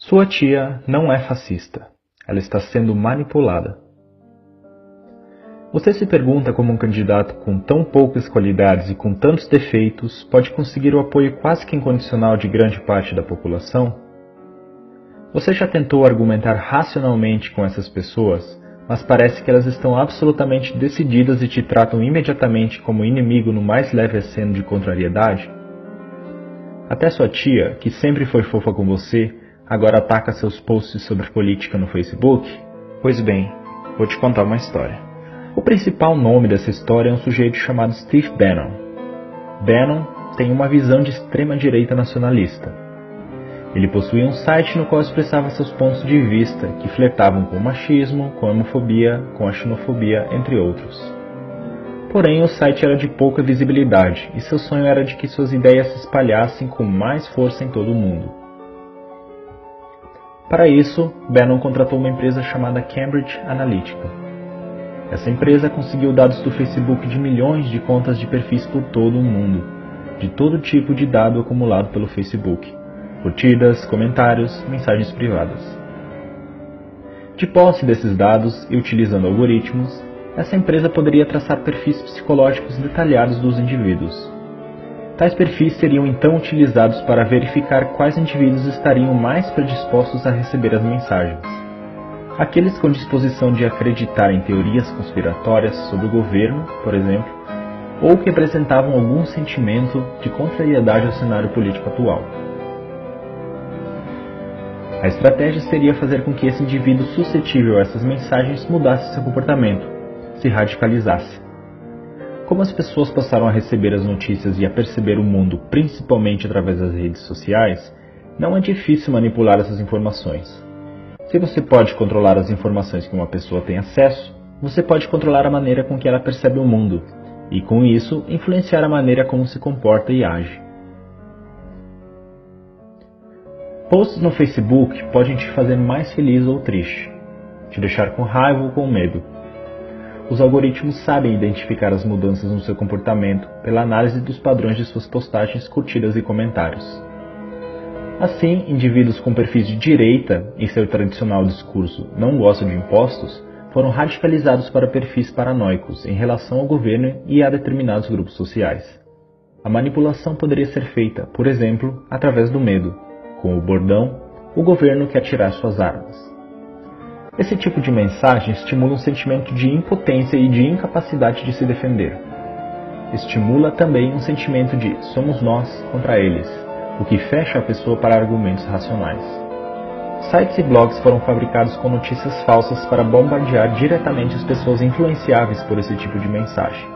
Sua tia não é fascista. Ela está sendo manipulada. Você se pergunta como um candidato com tão poucas qualidades e com tantos defeitos pode conseguir o apoio quase que incondicional de grande parte da população? Você já tentou argumentar racionalmente com essas pessoas, mas parece que elas estão absolutamente decididas e te tratam imediatamente como inimigo no mais leve aceno de contrariedade? Até sua tia, que sempre foi fofa com você, agora ataca seus posts sobre política no Facebook? Pois bem, vou te contar uma história. O principal nome dessa história é um sujeito chamado Steve Bannon. Bannon tem uma visão de extrema-direita nacionalista. Ele possuía um site no qual expressava seus pontos de vista, que flertavam com o machismo, com a homofobia, com a xenofobia, entre outros. Porém, o site era de pouca visibilidade, e seu sonho era de que suas ideias se espalhassem com mais força em todo o mundo. Para isso, Bannon contratou uma empresa chamada Cambridge Analytica. Essa empresa conseguiu dados do Facebook de milhões de contas de perfis por todo o mundo, de todo tipo de dado acumulado pelo Facebook, curtidas, comentários, mensagens privadas. De posse desses dados e utilizando algoritmos, essa empresa poderia traçar perfis psicológicos detalhados dos indivíduos. Tais perfis seriam então utilizados para verificar quais indivíduos estariam mais predispostos a receber as mensagens. Aqueles com disposição de acreditar em teorias conspiratórias sobre o governo, por exemplo, ou que apresentavam algum sentimento de contrariedade ao cenário político atual. A estratégia seria fazer com que esse indivíduo suscetível a essas mensagens mudasse seu comportamento, se radicalizasse. Como as pessoas passaram a receber as notícias e a perceber o mundo principalmente através das redes sociais, não é difícil manipular essas informações. Se você pode controlar as informações que uma pessoa tem acesso, você pode controlar a maneira com que ela percebe o mundo, e com isso influenciar a maneira como se comporta e age. Posts no Facebook podem te fazer mais feliz ou triste, te deixar com raiva ou com medo. Os algoritmos sabem identificar as mudanças no seu comportamento pela análise dos padrões de suas postagens, curtidas e comentários. Assim, indivíduos com perfis de direita em seu tradicional discurso não gostam de impostos foram radicalizados para perfis paranoicos em relação ao governo e a determinados grupos sociais. A manipulação poderia ser feita, por exemplo, através do medo, com o bordão, o governo quer tirar suas armas. Esse tipo de mensagem estimula um sentimento de impotência e de incapacidade de se defender. Estimula também um sentimento de somos nós contra eles, o que fecha a pessoa para argumentos racionais. Sites e blogs foram fabricados com notícias falsas para bombardear diretamente as pessoas influenciáveis por esse tipo de mensagem.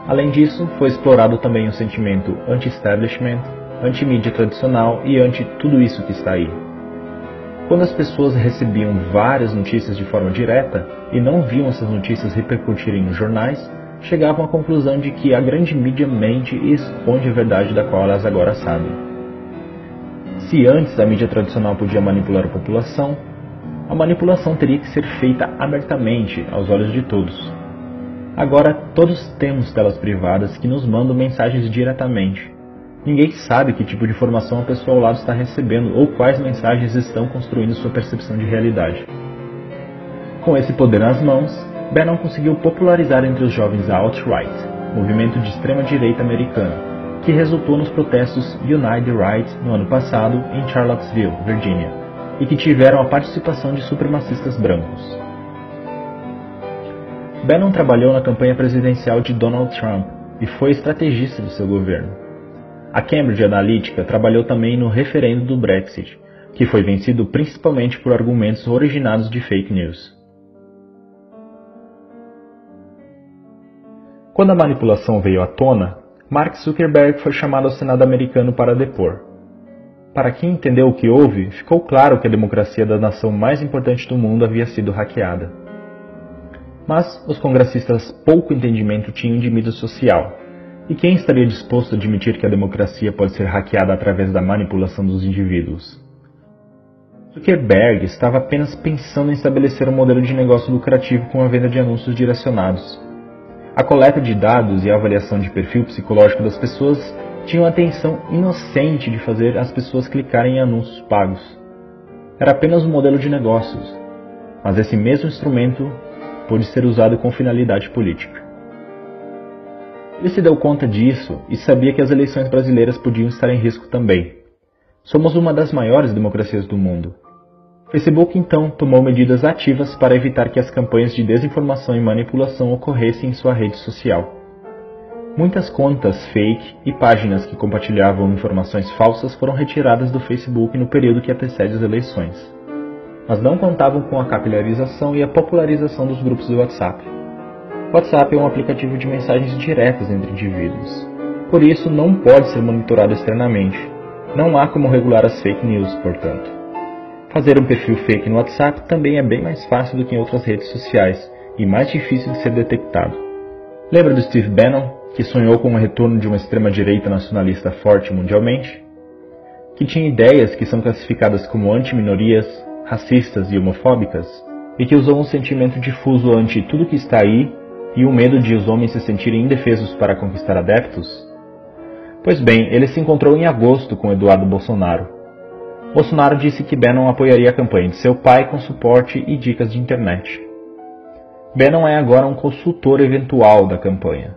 Além disso, foi explorado também o sentimento anti-establishment, anti-mídia tradicional e anti-tudo isso que está aí. Quando as pessoas recebiam várias notícias de forma direta e não viam essas notícias repercutirem nos jornais, chegavam à conclusão de que a grande mídia mente e esconde a verdade da qual elas agora sabem. Se antes a mídia tradicional podia manipular a população, a manipulação teria que ser feita abertamente aos olhos de todos. Agora todos temos telas privadas que nos mandam mensagens diretamente. Ninguém sabe que tipo de informação a pessoa ao lado está recebendo ou quais mensagens estão construindo sua percepção de realidade. Com esse poder nas mãos, Bannon conseguiu popularizar entre os jovens a alt-right, movimento de extrema-direita americano, que resultou nos protestos Unite the Right no ano passado em Charlottesville, Virgínia, e que tiveram a participação de supremacistas brancos. Bannon trabalhou na campanha presidencial de Donald Trump e foi estrategista de seu governo. A Cambridge Analytica trabalhou também no referendo do Brexit, que foi vencido principalmente por argumentos originados de fake news. Quando a manipulação veio à tona, Mark Zuckerberg foi chamado ao Senado americano para depor. Para quem entendeu o que houve, ficou claro que a democracia da nação mais importante do mundo havia sido hackeada. Mas os congressistas pouco entendimento tinham de mídia social, e quem estaria disposto a admitir que a democracia pode ser hackeada através da manipulação dos indivíduos? Zuckerberg estava apenas pensando em estabelecer um modelo de negócio lucrativo com a venda de anúncios direcionados. A coleta de dados e a avaliação de perfil psicológico das pessoas tinham a intenção inocente de fazer as pessoas clicarem em anúncios pagos. Era apenas um modelo de negócios, mas esse mesmo instrumento pôde ser usado com finalidade política. Ele se deu conta disso e sabia que as eleições brasileiras podiam estar em risco também. Somos uma das maiores democracias do mundo. O Facebook, então, tomou medidas ativas para evitar que as campanhas de desinformação e manipulação ocorressem em sua rede social. Muitas contas fake e páginas que compartilhavam informações falsas foram retiradas do Facebook no período que antecede as eleições, mas não contavam com a capilarização e a popularização dos grupos do WhatsApp. O WhatsApp é um aplicativo de mensagens diretas entre indivíduos. Por isso, não pode ser monitorado externamente. Não há como regular as fake news, portanto. Fazer um perfil fake no WhatsApp também é bem mais fácil do que em outras redes sociais e mais difícil de ser detectado. Lembra do Steve Bannon, que sonhou com o retorno de uma extrema-direita nacionalista forte mundialmente? Que tinha ideias que são classificadas como anti-minorias, racistas e homofóbicas? E que usou um sentimento difuso ante tudo que está aí e o medo de os homens se sentirem indefesos para conquistar adeptos? Pois bem, ele se encontrou em agosto com Eduardo Bolsonaro. Bolsonaro disse que Bannon apoiaria a campanha de seu pai com suporte e dicas de internet. Bannon é agora um consultor eventual da campanha.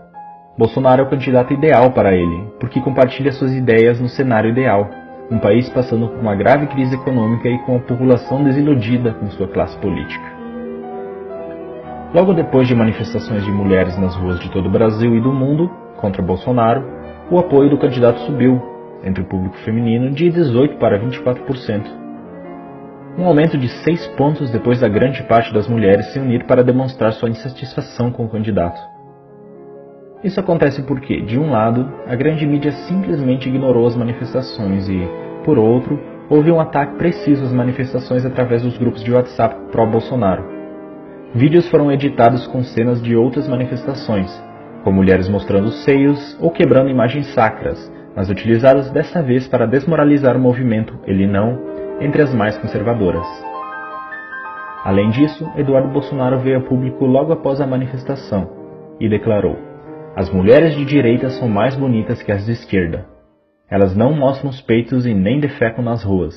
Bolsonaro é o candidato ideal para ele, porque compartilha suas ideias no cenário ideal, um país passando por uma grave crise econômica e com a população desiludida com sua classe política. Logo depois de manifestações de mulheres nas ruas de todo o Brasil e do mundo contra Bolsonaro, o apoio do candidato subiu, entre o público feminino, de 18% para 24%. Um aumento de 6 pontos depois da grande parte das mulheres se unir para demonstrar sua insatisfação com o candidato. Isso acontece porque, de um lado, a grande mídia simplesmente ignorou as manifestações e, por outro, houve um ataque preciso às manifestações através dos grupos de WhatsApp pró-Bolsonaro. Vídeos foram editados com cenas de outras manifestações, com mulheres mostrando seios ou quebrando imagens sacras, mas utilizadas dessa vez para desmoralizar o movimento Ele Não entre as mais conservadoras. Além disso, Eduardo Bolsonaro veio a público logo após a manifestação e declarou: "As mulheres de direita são mais bonitas que as de esquerda. Elas não mostram os peitos e nem defecam nas ruas.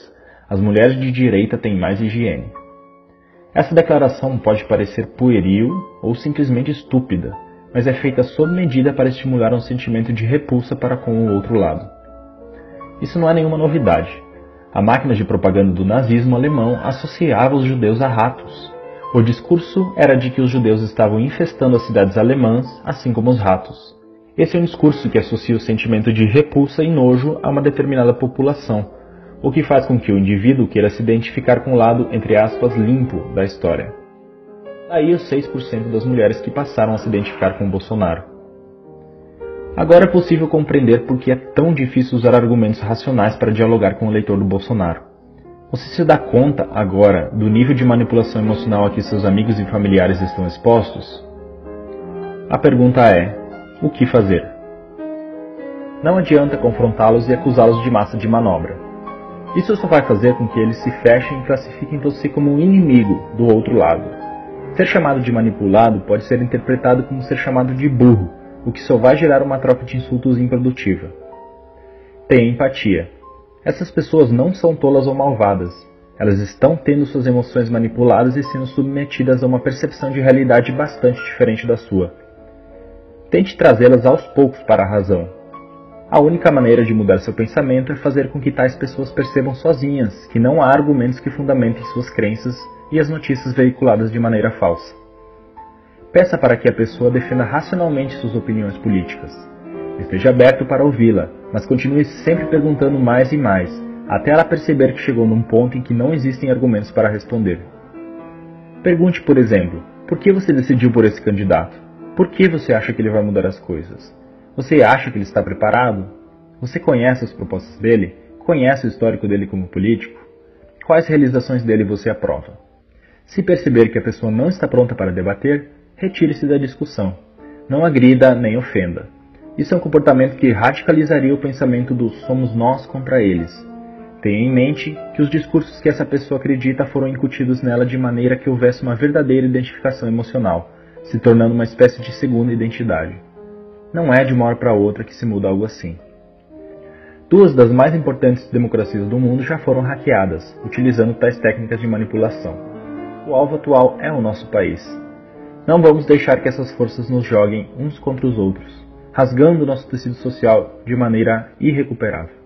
As mulheres de direita têm mais higiene." Essa declaração pode parecer pueril ou simplesmente estúpida, mas é feita sob medida para estimular um sentimento de repulsa para com o outro lado. Isso não é nenhuma novidade. A máquina de propaganda do nazismo alemão associava os judeus a ratos. O discurso era de que os judeus estavam infestando as cidades alemãs, assim como os ratos. Esse é um discurso que associa o sentimento de repulsa e nojo a uma determinada população, o que faz com que o indivíduo queira se identificar com o lado, entre aspas, limpo da história. Daí os 6% das mulheres que passaram a se identificar com Bolsonaro. Agora é possível compreender por que é tão difícil usar argumentos racionais para dialogar com o eleitor do Bolsonaro. Você se dá conta, agora, do nível de manipulação emocional a que seus amigos e familiares estão expostos? A pergunta é: o que fazer? Não adianta confrontá-los e acusá-los de massa de manobra. Isso só vai fazer com que eles se fechem e classifiquem você como um inimigo do outro lado. Ser chamado de manipulado pode ser interpretado como ser chamado de burro, o que só vai gerar uma troca de insultos improdutiva. Tenha empatia. Essas pessoas não são tolas ou malvadas. Elas estão tendo suas emoções manipuladas e sendo submetidas a uma percepção de realidade bastante diferente da sua. Tente trazê-las aos poucos para a razão. A única maneira de mudar seu pensamento é fazer com que tais pessoas percebam sozinhas que não há argumentos que fundamentem suas crenças e as notícias veiculadas de maneira falsa. Peça para que a pessoa defenda racionalmente suas opiniões políticas. Esteja aberto para ouvi-la, mas continue sempre perguntando mais e mais, até ela perceber que chegou num ponto em que não existem argumentos para responder. Pergunte, por exemplo, por que você decidiu por esse candidato? Por que você acha que ele vai mudar as coisas? Você acha que ele está preparado? Você conhece as propostas dele? Conhece o histórico dele como político? Quais realizações dele você aprova? Se perceber que a pessoa não está pronta para debater, retire-se da discussão. Não agrida nem ofenda. Isso é um comportamento que radicalizaria o pensamento do somos nós contra eles. Tenha em mente que os discursos que essa pessoa acredita foram incutidos nela de maneira que houvesse uma verdadeira identificação emocional, se tornando uma espécie de segunda identidade. Não é de uma hora para outra que se muda algo assim. Duas das mais importantes democracias do mundo já foram hackeadas, utilizando tais técnicas de manipulação. O alvo atual é o nosso país. Não vamos deixar que essas forças nos joguem uns contra os outros, rasgando nosso tecido social de maneira irrecuperável.